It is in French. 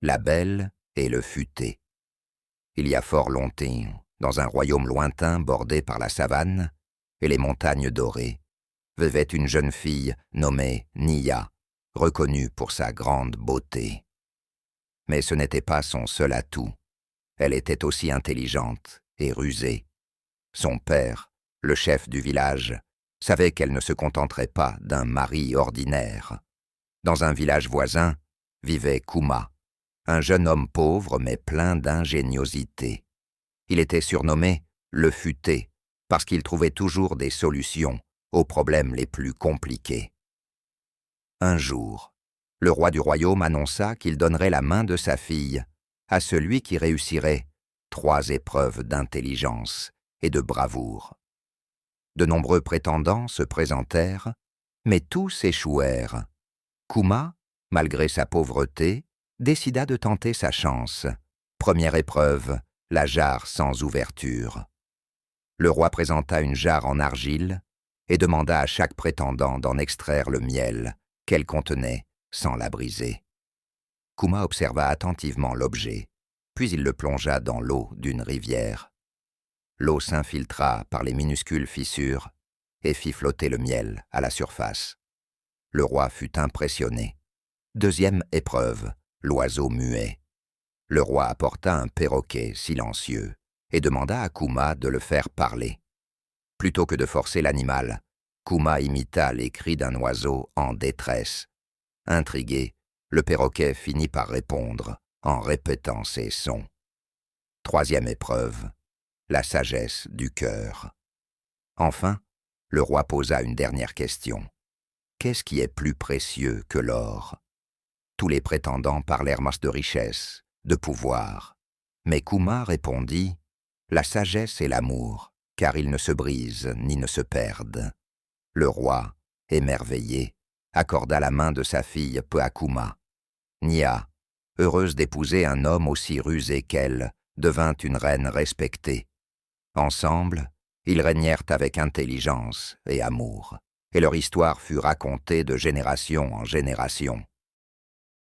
La Belle et le Futé. Il y a fort longtemps, dans un royaume lointain bordé par la savane et les montagnes dorées, vivait une jeune fille nommée Nia, reconnue pour sa grande beauté. Mais ce n'était pas son seul atout. Elle était aussi intelligente et rusée. Son père, le chef du village, savait qu'elle ne se contenterait pas d'un mari ordinaire. Dans un village voisin vivait Kuma, un jeune homme pauvre mais plein d'ingéniosité. Il était surnommé le Futé parce qu'il trouvait toujours des solutions aux problèmes les plus compliqués. Un jour, le roi du royaume annonça qu'il donnerait la main de sa fille à celui qui réussirait 3 épreuves d'intelligence et de bravoure. De nombreux prétendants se présentèrent, mais tous échouèrent. Kuma, malgré sa pauvreté, décida de tenter sa chance. Première épreuve, la jarre sans ouverture. Le roi présenta une jarre en argile et demanda à chaque prétendant d'en extraire le miel qu'elle contenait sans la briser. Kuma observa attentivement l'objet, puis il le plongea dans l'eau d'une rivière. L'eau s'infiltra par les minuscules fissures et fit flotter le miel à la surface. Le roi fut impressionné. Deuxième épreuve, l'oiseau muet. Le roi apporta un perroquet silencieux et demanda à Kuma de le faire parler. Plutôt que de forcer l'animal, Kuma imita les cris d'un oiseau en détresse. Intrigué, le perroquet finit par répondre en répétant ses sons. Troisième épreuve, la sagesse du cœur. Enfin, le roi posa une dernière question. Qu'est-ce qui est plus précieux que l'or? Tous les prétendants parlèrent de richesse, de pouvoir. Mais Kuma répondit « La sagesse et l'amour, car ils ne se brisent ni ne se perdent. » Le roi, émerveillé, accorda la main de sa fille peu à Kuma. Nia, heureuse d'épouser un homme aussi rusé qu'elle, devint une reine respectée. Ensemble, ils régnèrent avec intelligence et amour, et leur histoire fut racontée de génération en génération.